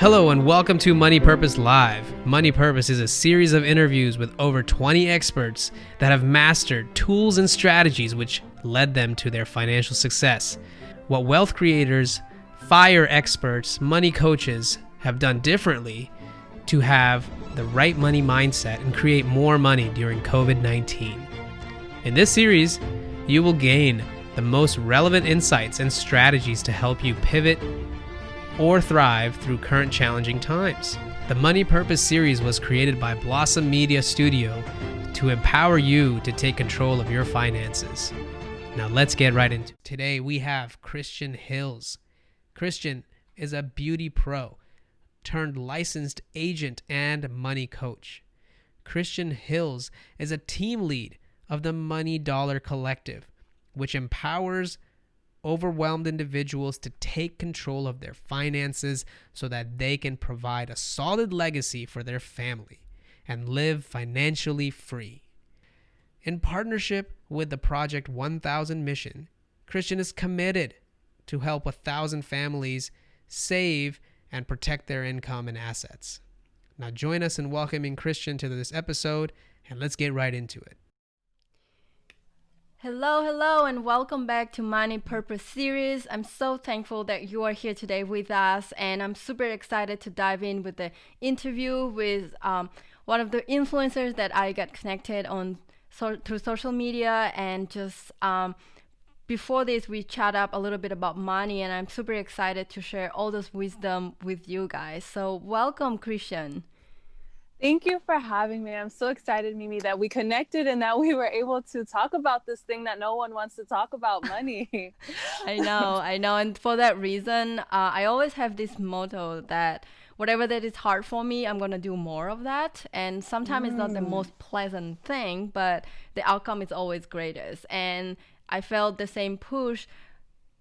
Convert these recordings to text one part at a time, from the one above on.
Hello and welcome to Money Purpose Live. Money Purpose is a series of interviews with over 20 experts that have mastered tools and strategies which led them to their financial success. What wealth creators, fire experts, money coaches have done differently to have the right money mindset and create more money during COVID-19. In this series, you will gain the most relevant insights and strategies to help you pivot or thrive through current challenging times. The Money Purpose series was created by Blossom Media Studio to empower you to take control of your finances. Now let's get right into it. Today we have Christina Hills. Christian is a beauty pro turned licensed agent and money coach. Christina Hills is a team lead of the Money Dollar Collective, which empowers overwhelmed individuals to take control of their finances so that they can provide a solid legacy for their family and live financially free. In partnership with the Project 1000 mission, Christian is committed to help 1,000 families save and protect their income and assets. Now join us in welcoming Christian to this episode, and let's get right into it. Hello, and welcome back to Money Purpose series. I'm so thankful that you are here today with us, and I'm super excited to dive in with the interview with one of the influencers that I got connected on through social media. And just before this, we chat up a little bit about money, and I'm super excited to share all this wisdom with you guys. So welcome, Christian. Thank you for having me. I'm so excited, Mimi, that we connected and that we were able to talk about this thing that no one wants to talk about, money. I know. And for that reason, I always have this motto that whatever that is hard for me, I'm going to do more of that. And sometimes it's not the most pleasant thing, but the outcome is always greatest. And I felt the same push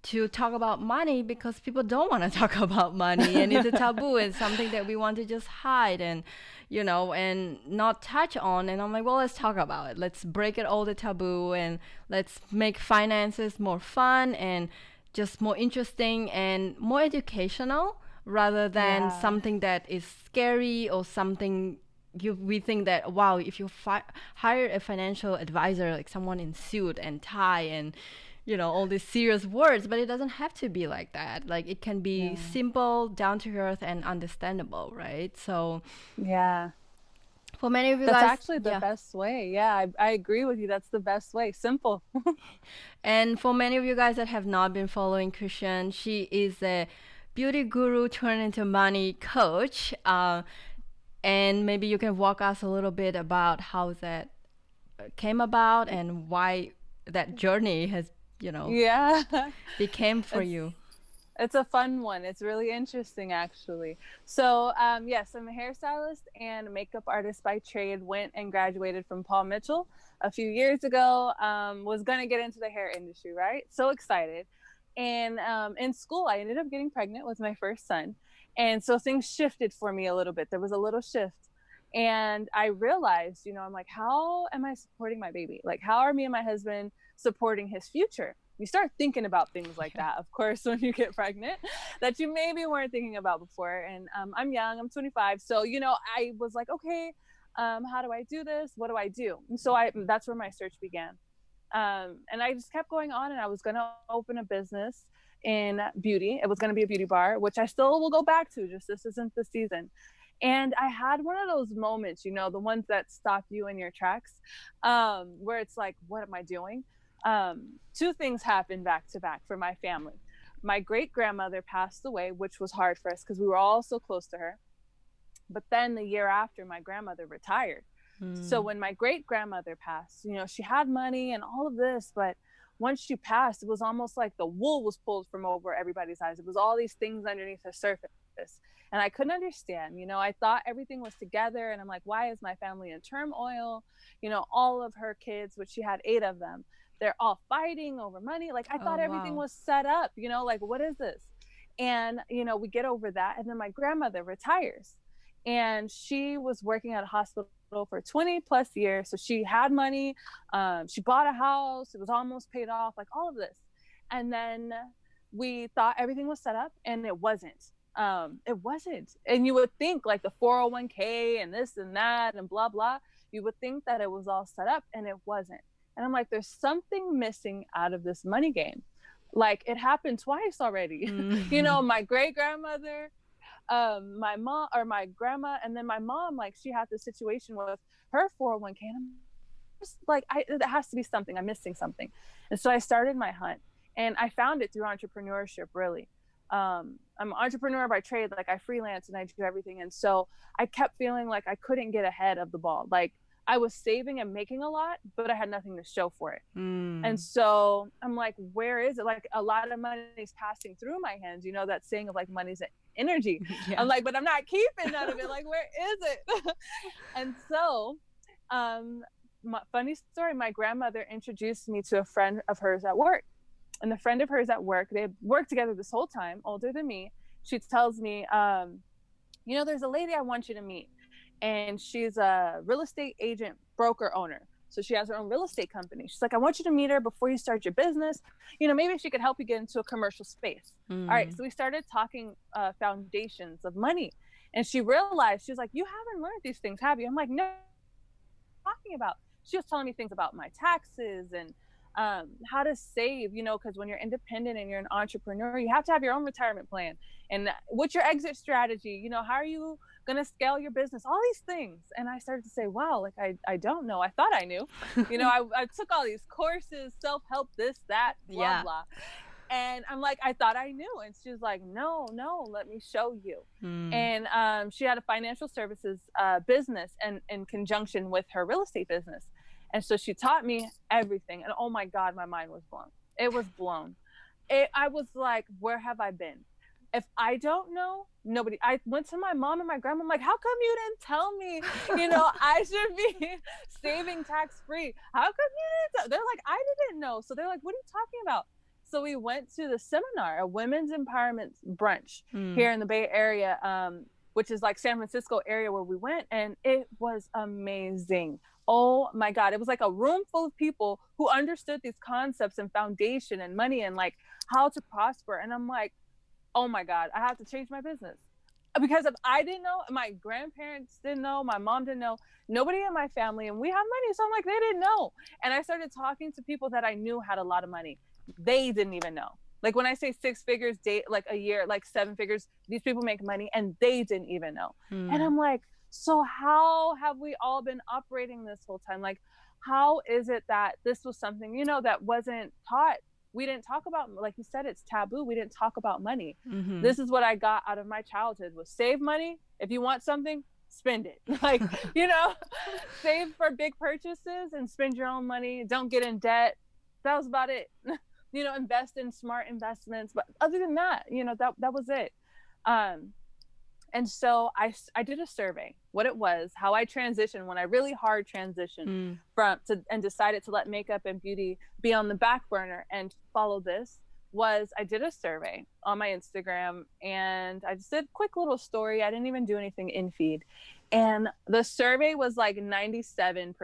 to talk about money because people don't want to talk about money, and it's a taboo. It's something that we want to just hide and not touch on. And I'm like, well, let's talk about it. Let's break it all the taboo, and let's make finances more fun and just more interesting and more educational rather than something that is scary or something we think that, wow, if you hire a financial advisor, like someone in suit and tie and all these serious words, but it doesn't have to be like that. Like, it can be simple, down to earth, and understandable, right? So for many of you that's guys, actually the best way. I agree with you. That's the best way. Simple. And for many of you guys that have not been following Christian, she is a beauty guru turned into money coach, and maybe you can walk us a little bit about how that came about and why that journey has became for you. It's a fun one. It's really interesting, actually. So yes, I'm a hairstylist and a makeup artist by trade. Went and graduated from Paul Mitchell a few years ago. Was going to get into the hair industry, right? So excited. And in school, I ended up getting pregnant with my first son. And so things shifted for me a little bit. There was a little shift. And I realized, I'm like, how am I supporting my baby? Like, how are me and my husband supporting his future? You start thinking about things like that, of course, when you get pregnant, that you maybe weren't thinking about before. And I'm young, I'm 25. So, I was like, okay, how do I do this? What do I do? And so that's where my search began. And I just kept going on, and I was going to open a business in beauty. It was going to be a beauty bar, which I still will go back to, just this isn't the season. And I had one of those moments, the ones that stop you in your tracks, where it's like, what am I doing? Two things happened back to back for my family. My great grandmother passed away, which was hard for us because we were all so close to her. But then the year after, my grandmother retired. So when my great grandmother passed, she had money and all of this, but once she passed, it was almost like the wool was pulled from over everybody's eyes. It was all these things underneath the surface. And I couldn't understand, I thought everything was together. And I'm like, why is my family in turmoil? All of her kids, which she had 8 of them, they're all fighting over money. Like, I thought everything was set up, like, what is this? And, we get over that. And then my grandmother retires, and she was working at a hospital for 20 plus years. So she had money. She bought a house. It was almost paid off, like all of this. And then we thought everything was set up, and it wasn't. It wasn't. And you would think like the 401k and this and that and blah blah, you would think that it was all set up, and it wasn't. And I'm like, there's something missing out of this money game. Like, it happened twice already. You know, my great grandmother, my mom, or my grandma, and then my mom, like, she had this situation with her 401k, and I'm just like, it has to be something. I'm missing something. And so I started my hunt, and I found it through entrepreneurship, really. I'm an entrepreneur by trade. Like, I freelance and I do everything. And so I kept feeling like I couldn't get ahead of the ball. Like, I was saving and making a lot, but I had nothing to show for it. And so I'm like, where is it? Like, a lot of money is passing through my hands. You know, that saying of like, money's energy. Yeah. I'm like, but I'm not keeping none of it. Like, where is it? And so, funny story, my grandmother introduced me to a friend of hers at work. And the friend of hers at work, they worked together this whole time, older than me. She tells me, you know, there's a lady I want you to meet. And she's a real estate agent, broker owner. So she has her own real estate company. She's like, I want you to meet her before you start your business. You know, maybe she could help you get into a commercial space. All right. So we started talking foundations of money. And she realized, she was like, you haven't learned these things, have you? I'm like, no, what are you talking about? She was telling me things about my taxes and how to save, you know, because when you're independent and you're an entrepreneur, you have to have your own retirement plan. And what's your exit strategy? You know, how are you going to scale your business? All these things. And I started to say, wow, like, I don't know. I thought I knew. You know, I took all these courses, self-help, this, that, blah, blah. And I'm like, I thought I knew. And she was like, no, let me show you. And she had a financial services business, and in conjunction with her real estate business. And so she taught me everything. And oh my God, my mind was blown. It was blown. I was like, where have I been? If I don't know, nobody. I went to my mom and my grandma. I'm like, how come you didn't tell me, you know, I should be saving tax-free? How come you didn't? They're like, I didn't know. So they're like, what are you talking about? So we went to the seminar, a women's empowerment brunch here in the Bay Area, which is like San Francisco area where we went. And it was amazing. Oh my God. It was like a room full of people who understood these concepts and foundation and money and like how to prosper. And I'm like, oh my God, I have to change my business. Because if I didn't know, my grandparents didn't know, my mom didn't know, nobody in my family, and we have money. So I'm like, they didn't know. And I started talking to people that I knew had a lot of money. They didn't even know. Like, when I say 6 figures, like a year, like 7 figures, these people make money and they didn't even know. And I'm like, so how have we all been operating this whole time? Like, how is it that this was something, you know, that wasn't taught? We didn't talk about, like you said, it's taboo. We didn't talk about money. This is what I got out of my childhood, was save money. If you want something, spend it. Like, you know, save for big purchases and spend your own money. Don't get in debt. That was about it. You know, invest in smart investments. But other than that, you know, that was it. And so I did a survey, what it was, how I transitioned when I really hard transitioned and decided to let makeup and beauty be on the back burner and follow this. I did a survey on my Instagram, and I just did a quick little story. I didn't even do anything in feed. And the survey was like 97%.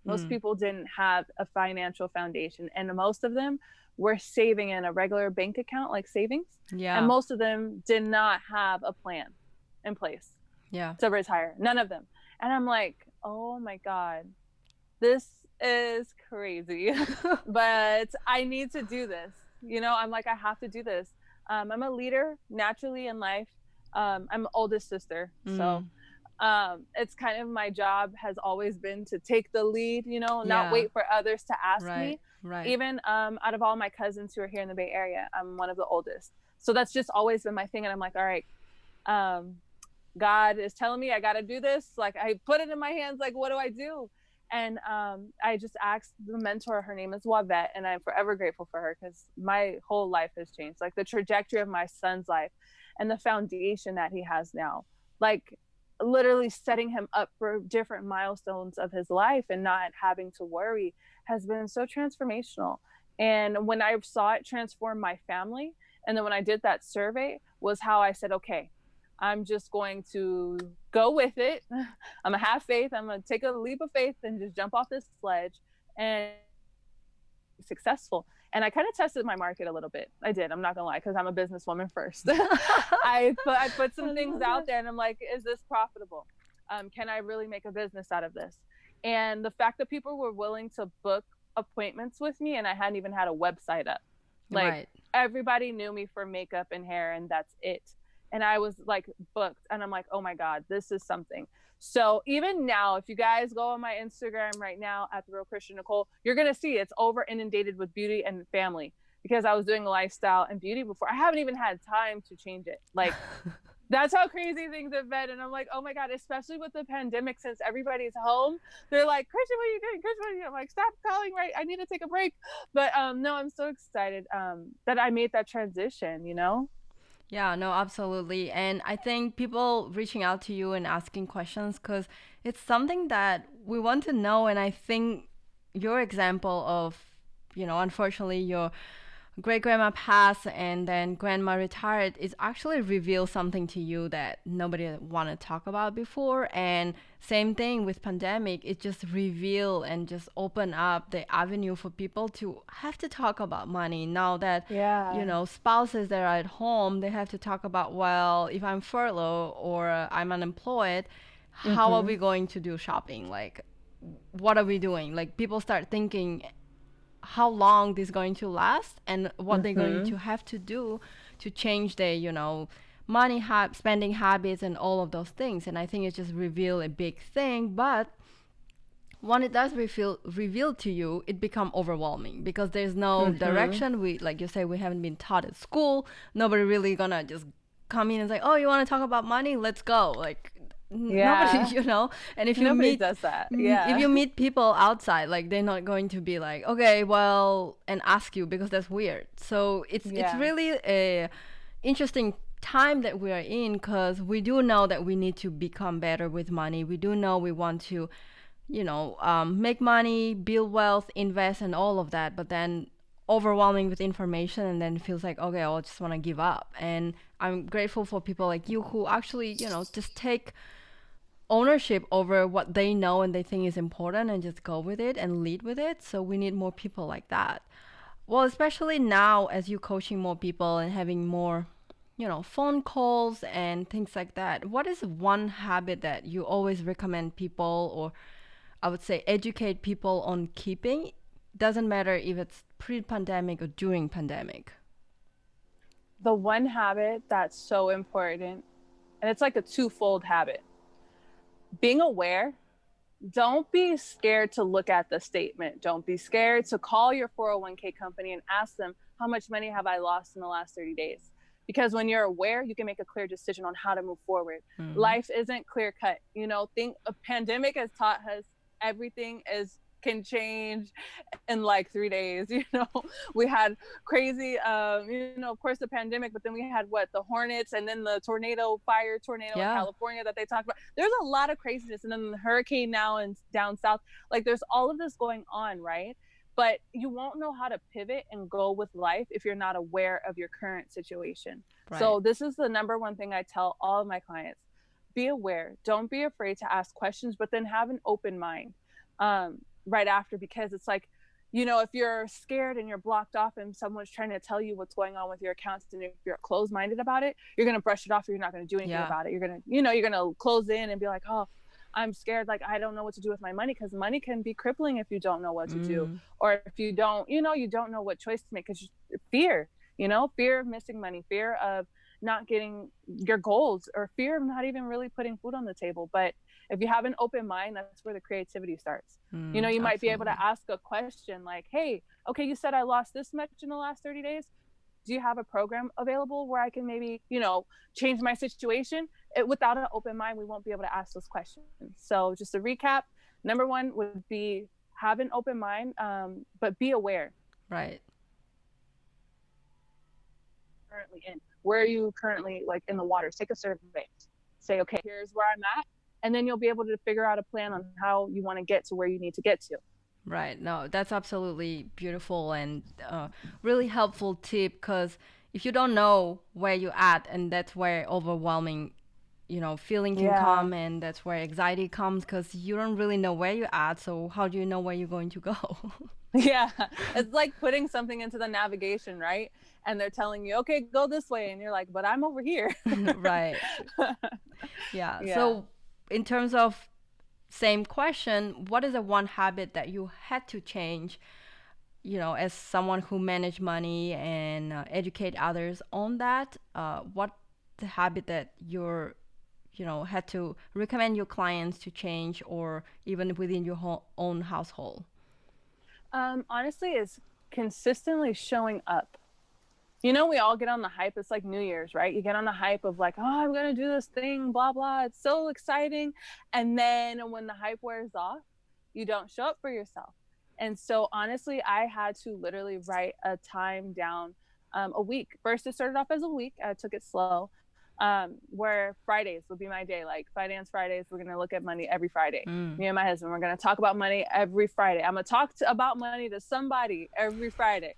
Most people didn't have a financial foundation, and most of them were saving in a regular bank account, like savings. Yeah. And most of them did not have a plan in place to retire. None of them. And I'm like, oh my God, this is crazy. But I need to do this. You know, I'm like, I have to do this. I'm a leader naturally in life. I'm an oldest sister. So it's kind of, my job has always been to take the lead, you know, not wait for others to ask me. Even out of all my cousins who are here in the Bay Area, I'm one of the oldest. So that's just always been my thing. And I'm like, all right, God is telling me I got to do this. Like, I put it in my hands. Like, what do I do? And I just asked the mentor, her name is Wavette, and I'm forever grateful for her, because my whole life has changed. Like, the trajectory of my son's life and the foundation that he has now, like literally setting him up for different milestones of his life and not having to worry, has been so transformational. And when I saw it transform my family, and then when I did that survey, was how I said, okay, I'm just going to go with it. I'm gonna have faith. I'm gonna take a leap of faith and just jump off this sledge and be successful. And I kind of tested my market a little bit. I did. I'm not gonna lie, because I'm a businesswoman first. I put some things out there, and I'm like, is this profitable? Can I really make a business out of this? And the fact that people were willing to book appointments with me, and I hadn't even had a website up. Like Right. everybody knew me for makeup and hair, and that's it. And I was like booked, and I'm like, oh my God, this is something. So even now, if you guys go on my Instagram right now at the Real Christian Nicole, you're gonna see it's over inundated with beauty and family, because I was doing lifestyle and beauty before. I haven't even had time to change it. Like that's how crazy things have been. And I'm like, oh my God, especially with the pandemic, since everybody's home, they're like, Christian, what are you doing? Christian, what are you doing? I'm like, stop calling, right? I need to take a break. But no, I'm so excited that I made that transition, you know? Yeah, no, absolutely. And I think people reaching out to you and asking questions because it's something that we want to know. And I think your example of, unfortunately, your great grandma passed and then grandma retired is actually reveal something to you that nobody want to talk about before. And same thing with pandemic, it just reveal and just open up the avenue for people to have to talk about money now that spouses that are at home, they have to talk about, well, if I'm furloughed or I'm unemployed, how are we going to do shopping? Like, what are we doing? Like, people start thinking how long this is going to last and what they're going to have to do to change their, money spending habits and all of those things. And I think it just reveal a big thing. But when it does reveal to you, it become overwhelming because there's no direction. We, like you say, we haven't been taught at school. Nobody really gonna just come in and say, oh, you want to talk about money? Let's go. Like, nobody, and if you Nobody meet does that. if you meet people outside, like, they're not going to be like, okay, well, and ask you, because that's weird. So it's really a interesting time that we are in, because we do know that we need to become better with money. We do know we want to make money, build wealth, invest, and all of that, but then overwhelming with information, and then feels like, okay, I just want to give up. And I'm grateful for people like you who actually just take ownership over what they know and they think is important and just go with it and lead with it. So we need more people like that. Well, especially now as you coaching more people and having more, phone calls and things like that. What is one habit that you always recommend people, or I would say educate people on keeping? Doesn't matter if it's pre-pandemic or during pandemic. The one habit that's so important, and it's like a twofold habit. Being aware. Don't be scared to look at the statement. Don't be scared to call your 401k company and ask them, how much money have I lost in the last 30 days? Because when you're aware, you can make a clear decision on how to move forward. Life isn't clear cut. A pandemic has taught us everything can change in like 3 days. We had crazy, of course, the pandemic, but then we had the Hornets, and then the fire tornado in California that they talked about. There's a lot of craziness, and then the hurricane now and down south. Like, there's all of this going on, right? But you won't know how to pivot and go with life if you're not aware of your current situation. Right. So this is the number one thing I tell all of my clients. Be aware. Don't be afraid to ask questions, but then have an open mind. Right after, because it's like, if you're scared and you're blocked off and someone's trying to tell you what's going on with your accounts, and if you're closed-minded about it, you're going to brush it off, or you're not going to do anything about it. You're going to, you're going to close in and be like, oh, I'm scared. Like, I don't know what to do with my money, because money can be crippling if you don't know what to do, or if you don't, you don't know what choice to make, because fear, fear of missing money, fear of not getting your goals, or fear of not even really putting food on the table. But if you have an open mind, that's where the creativity starts. You might be able to ask a question like, hey, okay, you said I lost this much in the last 30 days. Do you have a program available where I can maybe, change my situation? Without an open mind, we won't be able to ask those questions. So just to recap, number one would be have an open mind, but be aware. Right. Currently in. Where are you currently, like, in the waters? Take a survey. Say, okay, here's where I'm at. And then you'll be able to figure out a plan on how you want to get to where you need to get to. Right. No, that's absolutely beautiful and really helpful tip, because if you don't know where you're at, and that's where overwhelming feeling can Yeah. come, and that's where anxiety comes because you don't really know where you're at. So how do you know where you're going to go? Yeah, it's like putting something into the navigation, right? And they're telling you, okay, go this way. And you're like, but I'm over here. Right. Yeah. Yeah. So in terms of same question, what is the one habit that you had to change, as someone who manage money and educate others on that? What the habit that you're, had to recommend your clients to change, or even within your own household? Honestly, is consistently showing up. We all get on the hype. It's like New Year's, right? You get on the hype of like, oh, I'm going to do this thing, blah, blah. It's so exciting. And then when the hype wears off, you don't show up for yourself. And so honestly, I had to literally write a time down, a week. First, it started off as a week. I took it slow. Where Fridays would be my day, like Finance Fridays. We're going to look at money every Friday. Me and my husband, we're going to talk about money every Friday. I'm going to talk about money to somebody every Friday.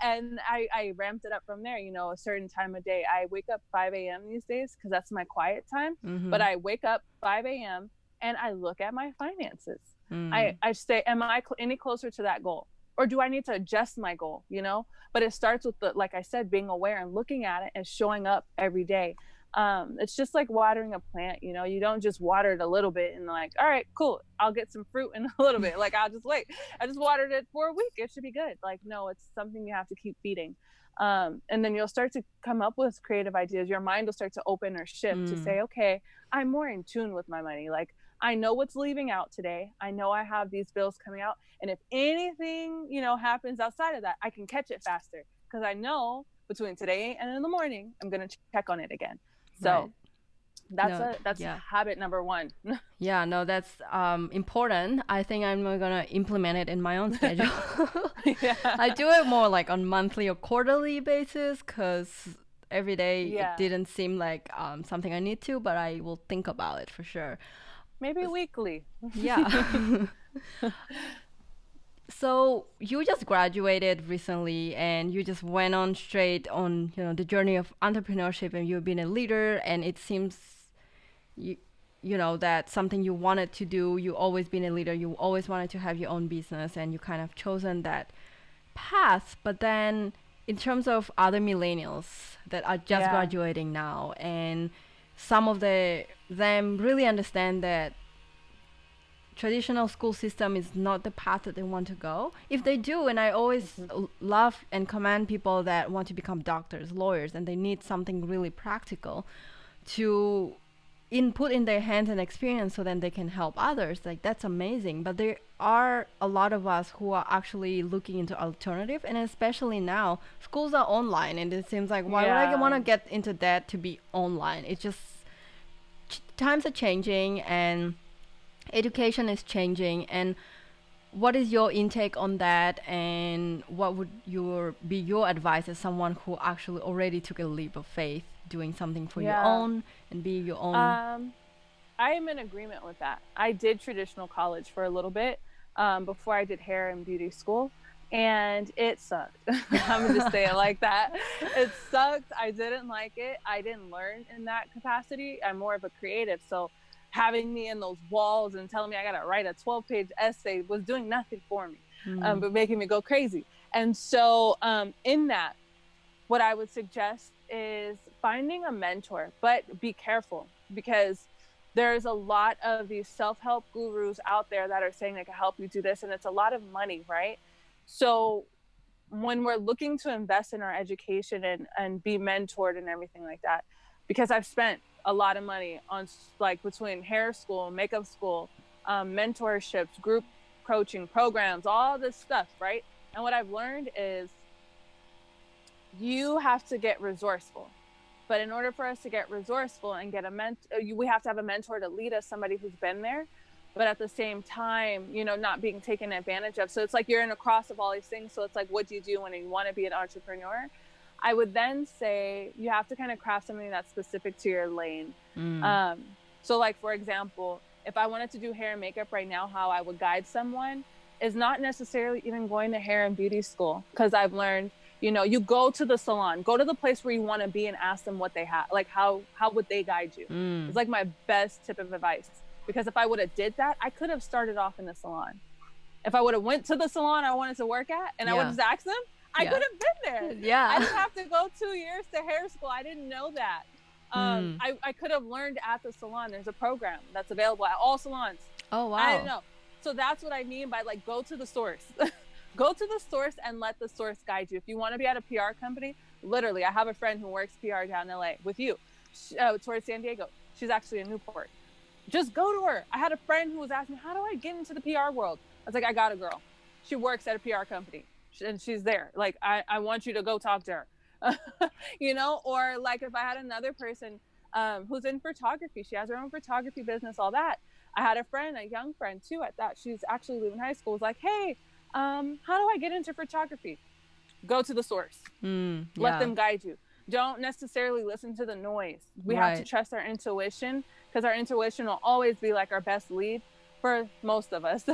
And I ramped it up from there, a certain time of day. I wake up 5 a.m. these days because that's my quiet time. But I wake up 5 a.m. and I look at my finances. I say, am I any closer to that goal? Or do I need to adjust my goal, But it starts with, like I said, being aware and looking at it and showing up every day. It's just like watering a plant, you don't just water it a little bit and like, all right, cool, I'll get some fruit in a little bit. Like, I'll just wait. I just watered it for a week. It should be good. Like, no, it's something you have to keep feeding. And then you'll start to come up with creative ideas. Your mind will start to open or shift to say, okay, I'm more in tune with my money. Like, I know what's leaving out today. I know I have these bills coming out. And if anything, happens outside of that, I can catch it faster because I know between today and in the morning, I'm going to check on it again. So that's habit number one. Yeah, no, that's important. I think I'm going to implement it in my own schedule. Yeah. I do it more like on monthly or quarterly basis because every day it didn't seem like something I need to, but I will think about it for sure. Maybe weekly. Yeah. So you just graduated recently and you just went on straight on, the journey of entrepreneurship, and you've been a leader, and it seems that's something you wanted to do. You always been a leader. You always wanted to have your own business, and you kind of chosen that path. But then in terms of other millennials that are just graduating now, and some of them really understand that traditional school system is not the path that they want to go. If they do, and I always love and commend people that want to become doctors, lawyers, and they need something really practical to input in their hands and experience so then they can help others. Like, that's amazing. But there are a lot of us who are actually looking into alternative, and especially now schools are online, and it seems like why would I want to get into that to be online? It's just times are changing and education is changing. And what is your intake on that, and what would be your advice as someone who actually already took a leap of faith doing something for your own and be your own? I am in agreement with that. I did traditional college for a little bit before I did hair and beauty school, and it sucked. I'm gonna just say it like that. It sucked. I didn't like it. I didn't learn in that capacity. I'm more of a creative, so having me in those walls and telling me I gotta write a 12-page essay was doing nothing for me, but making me go crazy. And so in that, what I would suggest is finding a mentor, but be careful, because there's a lot of these self-help gurus out there that are saying they can help you do this, and it's a lot of money, right? So when we're looking to invest in our education and be mentored and everything like that, because I've spent a lot of money on, like, between hair school, makeup school, mentorships, group coaching programs, all this stuff, right? And what I've learned is you have to get resourceful. But in order for us to get resourceful and get we have to have a mentor to lead us, somebody who's been there, but at the same time, not being taken advantage of. So it's like you're in a cross of all these things. So it's like, what do you do when you want to be an entrepreneur? I would then say you have to kind of craft something that's specific to your lane. So like, for example, if I wanted to do hair and makeup right now, how I would guide someone is not necessarily even going to hair and beauty school, because I've learned You know, you go to the salon, go to the place where you want to be and ask them what they have, like how would they guide you? It's like my best tip of advice, because if I would have did that, I could have started off in the salon. If I would have went to the salon I wanted to work at and I would have asked them, I could have been there. Yeah. I didn't have to go 2 years to hair school. I didn't know that. I could have learned at the salon. There's a program that's available at all salons. Oh, wow. I didn't know. So that's what I mean by like, go to the source. Go to the source and let the source guide you. If you want to be at a PR company, literally, I have a friend who works PR down in LA with you, towards San Diego. She's actually in Newport. Just go to her. I had a friend who was asking me, how do I get into the PR world? I was like, I got a girl. She works at a PR company and she's there. Like, I want you to go talk to her. You know, or like if I had another person who's in photography, she has her own photography business, all that. I had a friend, a young friend too at that. She's actually leaving high school. Was like, hey, how do I get into photography? Go to the source. Let them guide you. Don't necessarily listen to the noise. We have to trust our intuition, because our intuition will always be like our best lead for most of us.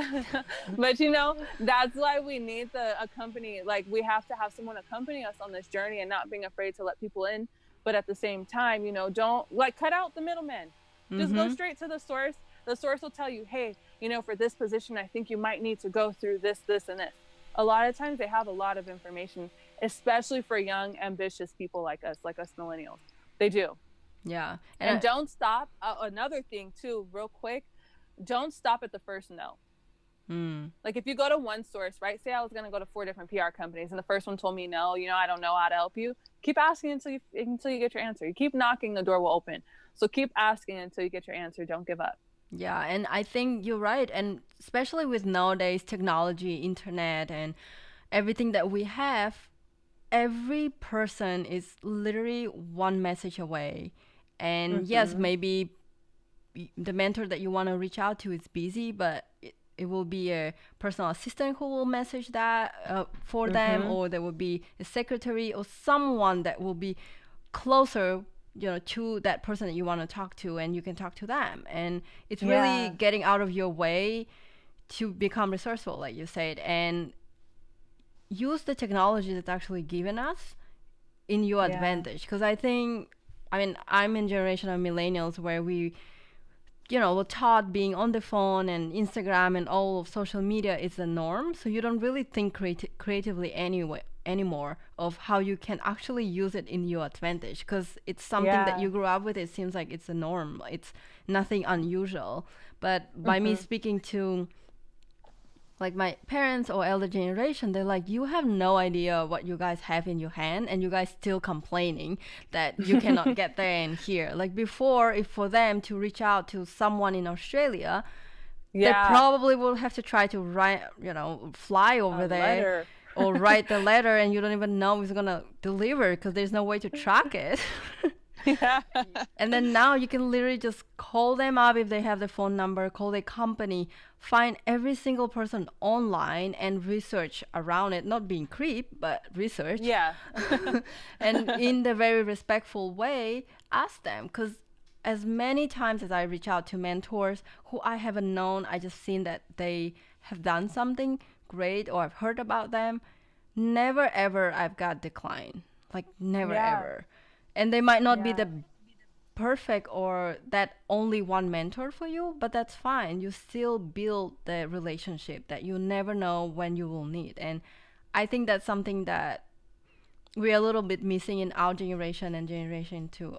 But you know, that's why we need a company. Like, we have to have someone accompany us on this journey and not being afraid to let people in. But at the same time, you know, don't like cut out the middleman. Just go straight to the source. The source will tell you, hey, you know, for this position, I think you might need to go through this, this, and this. A lot of times they have a lot of information, especially for young, ambitious people like us millennials. They do. Yeah. And don't stop. Another thing too, real quick, don't stop at the first no. Like, if you go to one source, right? Say I was going to go to 4 different PR companies and the first one told me, no, you know, I don't know how to help you. Keep asking until you get your answer. You keep knocking, the door will open. So keep asking until you get your answer. Don't give up. Yeah, and I think you're right. And especially with nowadays technology, internet, and everything that we have, every person is literally one message away. And yes, maybe the mentor that you want to reach out to is busy, but it will be a personal assistant who will message that for them, or there will be a secretary or someone that will be closer, you know, to that person that you want to talk to, and you can talk to them. And it's really getting out of your way to become resourceful, like you said, and use the technology that's actually given us in your advantage. Because I mean, I'm in generation of millennials where we, you know, we're taught being on the phone and Instagram and all of social media is the norm. So you don't really think creatively anymore of how you can actually use it in your advantage, because it's something that you grew up with. It seems like it's a norm. It's nothing unusual. But by me speaking to like my parents or elder generation, they're like, you have no idea what you guys have in your hand, and you guys still complaining that you cannot get there and here. Like, before, if for them to reach out to someone in Australia, they probably will have to try to fly over there or write the letter, and you don't even know if it's gonna deliver because there's no way to track it. And then now you can literally just call them up if they have the phone number, call their company, find every single person online and research around it, not being creep, but research. And in the very respectful way, ask them. Because as many times as I reach out to mentors who I haven't known, I just seen that they have done something great or I've heard about them, never ever I've got decline. Like, never ever. And they might not be the perfect or that only one mentor for you, but that's fine. You still build the relationship that you never know when you will need. And I think that's something that we're a little bit missing in our generation and generation to,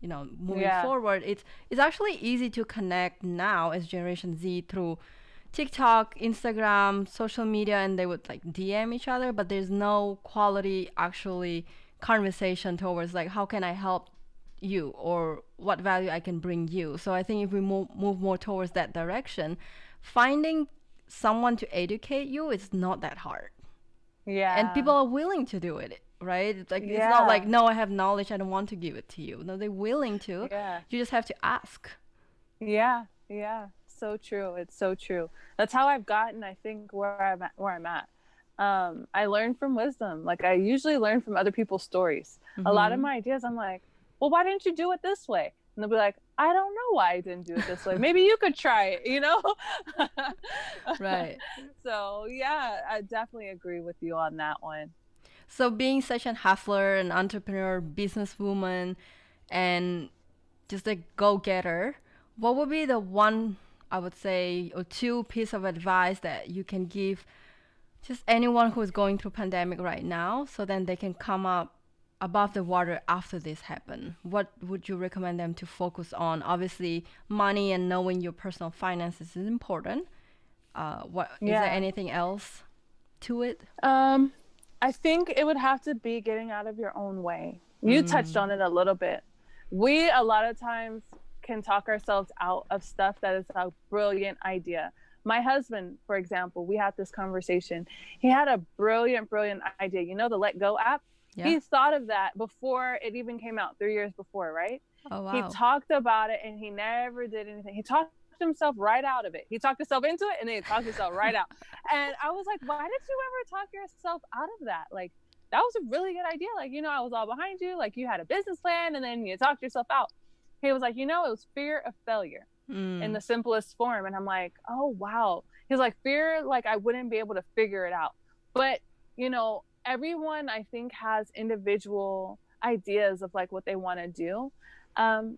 you know, moving forward. It's actually easy to connect now as Generation Z through TikTok, Instagram, social media, and they would like DM each other, but there's no quality actually conversation towards like, how can I help you, or what value I can bring you. So I think if we move more towards that direction, finding someone to educate you is not that hard. And people are willing to do it, right? It's like, it's not like, no, I have knowledge, I don't want to give it to you. No, they're willing to. You just have to ask. So true. It's so true. That's how I've gotten, I think, where I'm at. I learn from wisdom. Like, I usually learn from other people's stories. A lot of my ideas, I'm like, well, why didn't you do it this way? And they'll be like, I don't know why I didn't do it this way. Maybe you could try it, you know? Right. So yeah, I definitely agree with you on that one. So being such an hustler, an entrepreneur, businesswoman, and just a go-getter, what would be the one, I would say, or two piece of advice that you can give just anyone who's going through pandemic right now, so then they can come up above the water after this happen? What would you recommend them to focus on? Obviously, money and knowing your personal finances is important. What is there anything else to it? I think it would have to be getting out of your own way. You touched on it a little bit. We a lot of times can talk ourselves out of stuff that is a brilliant idea. My husband, for example, we had this conversation. He had a brilliant idea. You know, the Let Go app? Yeah. He thought of that before it even came out, 3 years before, right? Oh, wow. He talked about it and he never did anything. He talked himself right out of it. He talked himself into it and then he talked himself right out. And I was like, why did you ever talk yourself out of that? Like, that was a really good idea. Like, you know, I was all behind you. Like, you had a business plan and then you talked yourself out. He was like, you know, it was fear of failure in the simplest form. And I'm like, oh, wow. He's like, fear, like I wouldn't be able to figure it out. But, you know, everyone I think has individual ideas of like what they want to do.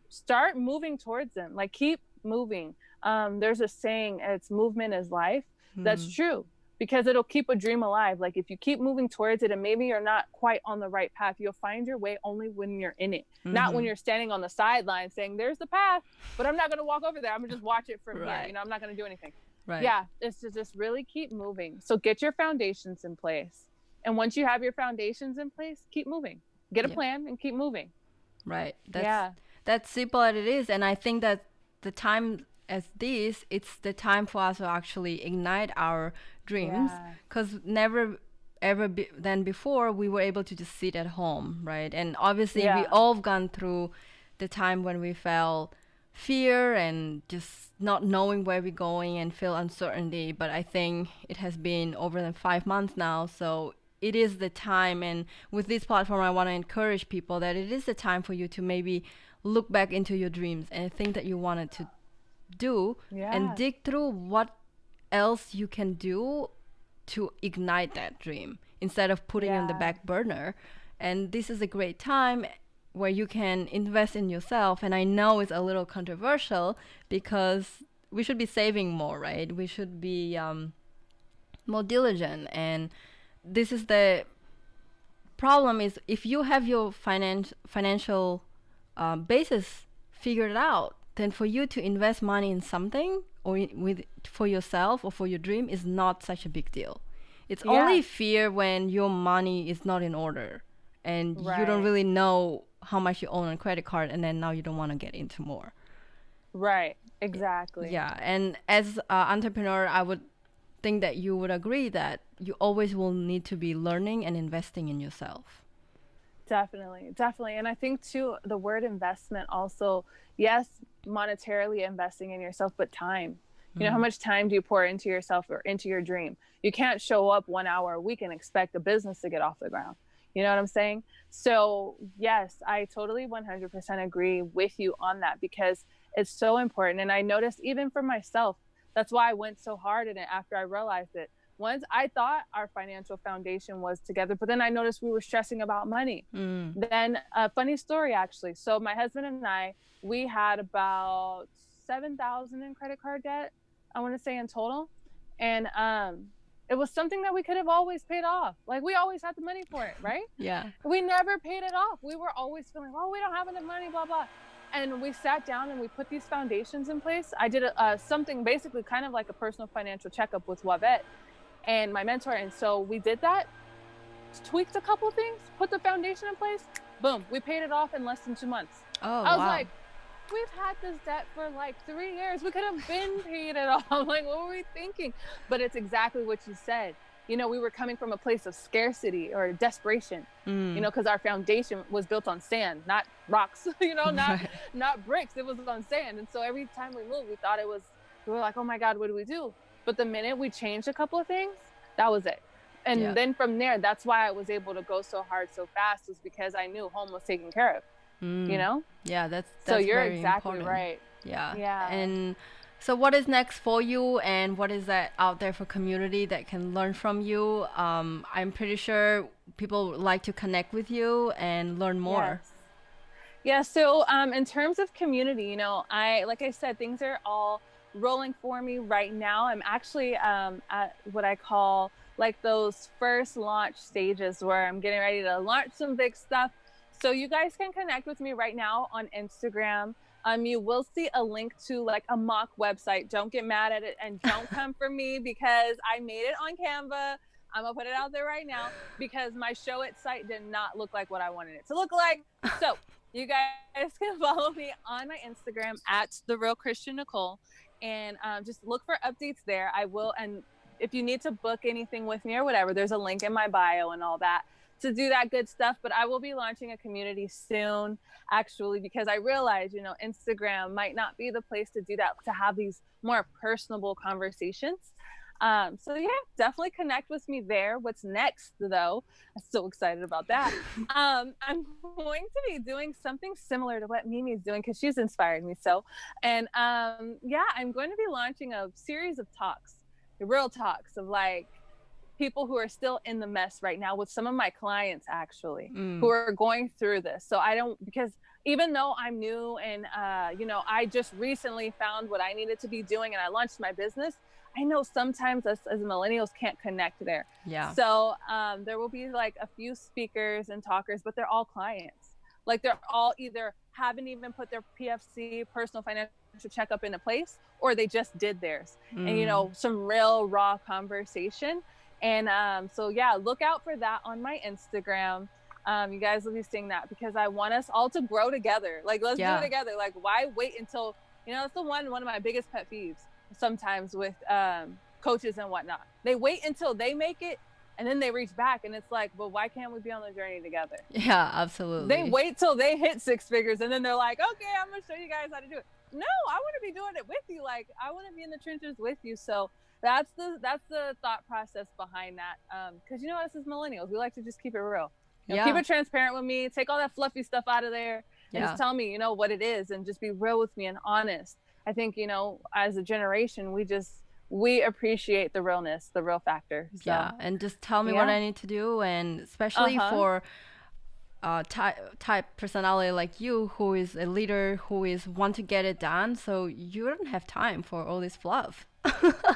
Start moving towards them. Like, keep moving. There's a saying, it's movement is life. That's true, because it'll keep a dream alive. Like, if you keep moving towards it and maybe you're not quite on the right path, you'll find your way only when you're in it, not when you're standing on the sideline saying there's the path, but I'm not going to walk over there. I'm gonna just watch it from here. You know, I'm not going to do anything. Right. Yeah. It's to just really keep moving. So get your foundations in place. And once you have your foundations in place, keep moving, get a plan and keep moving. Right. That's simple as it is. And I think that the time as this, it's the time for us to actually ignite our dreams, because never ever than before we were able to just sit at home, right? And obviously we all have gone through the time when we felt fear and just not knowing where we're going and feel uncertainty. But I think it has been over than 5 months now, so it is the time. And with this platform, I want to encourage people that it is the time for you to maybe look back into your dreams and think that you wanted to do and dig through what else you can do to ignite that dream instead of putting it on the back burner. And this is a great time where you can invest in yourself. And I know it's a little controversial because we should be saving more, right? We should be more diligent. And this is the problem, is if you have your financial basis figured out, then for you to invest money in something or for yourself or for your dream is not such a big deal. It's only fear when your money is not in order and you don't really know how much you own on credit card, and then now you don't want to get into more. Right. Exactly. Yeah. And as an entrepreneur, I would think that you would agree that you always will need to be learning and investing in yourself. Definitely. And I think too, the word investment also, yes, monetarily investing in yourself, but time. You know, how much time do you pour into yourself or into your dream? You can't show up 1 hour a week and expect a business to get off the ground. You know what I'm saying? So yes, I totally 100% agree with you on that, because it's so important. And I noticed even for myself, that's why I went so hard in it after I realized it. Once I thought our financial foundation was together, but then I noticed we were stressing about money. Then a funny story, actually. So my husband and I, we had about $7,000 in credit card debt, I want to say, in total. And it was something that we could have always paid off. Like, we always had the money for it, right? Yeah. We never paid it off. We were always feeling, oh, we don't have enough money, blah, blah. And we sat down and we put these foundations in place. I did something basically kind of like a personal financial checkup with Wavette and my mentor. And so we did that, tweaked a couple things, put the foundation in place, boom, we paid it off in less than 2 months. Oh, I was like, we've had this debt for like 3 years. We could have been paid it off. Like, what were we thinking? But it's exactly what you said. You know, we were coming from a place of scarcity or desperation, you know, because our foundation was built on sand, not rocks, you know, not bricks. It was on sand. And so every time we moved, we were like, oh my God, what do we do? But the minute we changed a couple of things, that was it. And then from there, that's why I was able to go so hard so fast, was because I knew home was taken care of, you know? Yeah, that's so you're very exactly important. right. Yeah. And So what is next for you, and what is that out there for community that can learn from you? I'm pretty sure people would like to connect with you and learn more. Yes. Yeah, so in terms of community, you know, like I said, things are all rolling for me right now. I'm actually at what I call like those first launch stages where I'm getting ready to launch some big stuff. So you guys can connect with me right now on Instagram. You will see a link to like a mock website. Don't get mad at it and don't come for me because I made it on Canva. I'm gonna put it out there right now because my show it site did not look like what I wanted it to look like. So you guys can follow me on my Instagram at the real Christian Nicole, and just look for updates there. I will, and if you need to book anything with me or whatever, there's a link in my bio and all that to do that good stuff. But I will be launching a community soon, actually, because I realize, you know, Instagram might not be the place to do that, to have these more personable conversations. So yeah, definitely connect with me there. What's next though? I'm so excited about that. I'm going to be doing something similar to what Mimi's doing because she's inspired me so. And yeah, I'm going to be launching a series of talks, real talks of like people who are still in the mess right now with some of my clients actually who are going through this. So I don't, because even though I'm new and you know, I just recently found what I needed to be doing and I launched my business, I know sometimes us as millennials can't connect there. Yeah. So there will be like a few speakers and talkers, but they're all clients. Like they're all either haven't even put their PFC, personal financial checkup, into place, or they just did theirs. And you know, some real raw conversation. And so yeah, look out for that on my Instagram. You guys will be seeing that because I want us all to grow together. Like let's do it together. Like why wait until, you know, that's the one of my biggest pet peeves sometimes with coaches and whatnot. They wait until they make it and then they reach back and it's like, well, why can't we be on the journey together? Yeah, absolutely. They wait till they hit 6 figures and then they're like, okay, I'm gonna show you guys how to do it. No, I want to be doing it with you. Like I want to be in the trenches with you. So that's the thought process behind that. Because you know, us as millennials, we like to just keep it real. You know, keep it transparent with me. Take all that fluffy stuff out of there and just tell me, you know, what it is, and just be real with me and honest. I think, you know, as a generation, we appreciate the realness, the real factor. So, yeah, and just tell me what I need to do, and especially for type personality like you, who is a leader, who is want to get it done, so you don't have time for all this fluff.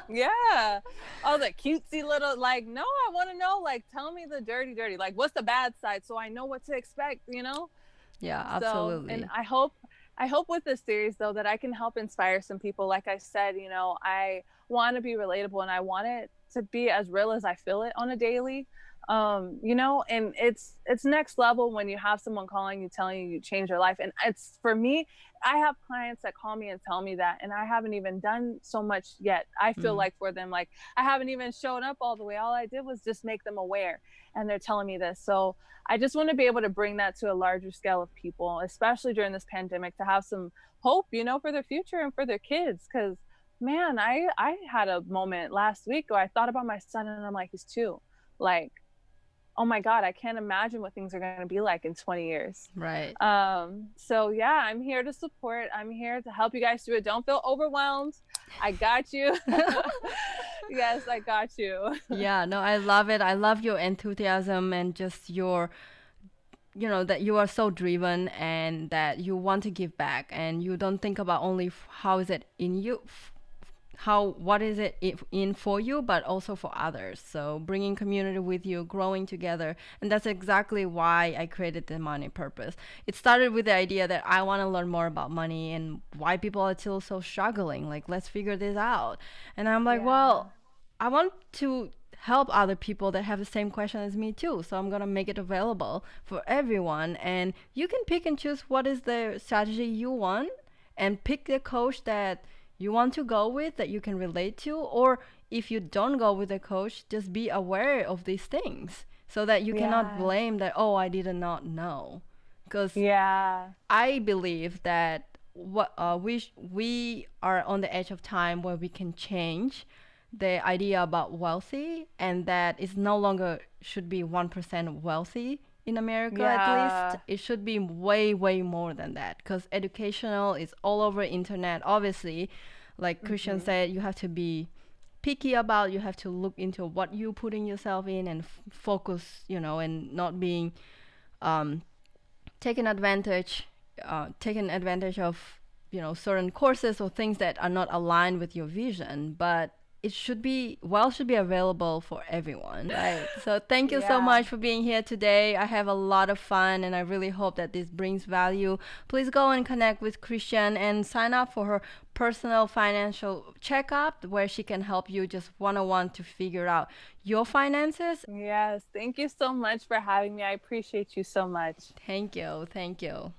Yeah, all the cutesy little, like, no, I want to know, like, tell me the dirty, like, what's the bad side so I know what to expect, you know? Yeah, absolutely. So, and I hope with this series though that I can help inspire some people. Like I said, you know, I want to be relatable and I want it to be as real as I feel it on a daily. You know, and it's next level when you have someone calling you, telling you changed your life. And it's, for me, I have clients that call me and tell me that, and I haven't even done so much yet. I feel like for them, like I haven't even shown up all the way. All I did was just make them aware, and they're telling me this. So I just want to be able to bring that to a larger scale of people, especially during this pandemic, to have some hope, you know, for their future and for their kids. Because man, I had a moment last week where I thought about my son, and I'm like, he's 2. Like, oh my God, I can't imagine what things are going to be like in 20 years. Right. So yeah, I'm here to support. I'm here to help you guys through it. Don't feel overwhelmed. I got you. Yes, I got you. Yeah, no, I love it. I love your enthusiasm and just your, you know, that you are so driven and that you want to give back, and you don't think about only how is it in you, what is it in for you, but also for others. So bringing community with you, growing together. And that's exactly why I created the Money Purpose. It started with the idea that I want to learn more about money and why people are still so struggling. Like, let's figure this out. And I'm like, well, I want to help other people that have the same question as me too. So I'm going to make it available for everyone. And you can pick and choose what is the strategy you want, and pick the coach that you want to go with, that you can relate to. Or if you don't go with a coach, just be aware of these things so that you cannot blame that, oh, I did not know. Because I believe that we are on the edge of time where we can change the idea about wealthy, and that it's no longer should be 1% wealthy in America. At least it should be way more than that, because educational is all over internet. Obviously, Like Christian said, you have to be picky about, you have to look into what you're putting yourself in and focus, and not being taken advantage of, certain courses or things that are not aligned with your vision. But it should be available for everyone, right? So thank you so much for being here today. I have a lot of fun, and I really hope that this brings value. Please go and connect with Christian and sign up for her personal financial checkup, where she can help you just one-on-one to figure out your finances. Yes, thank you so much for having me. I appreciate you so much. Thank you.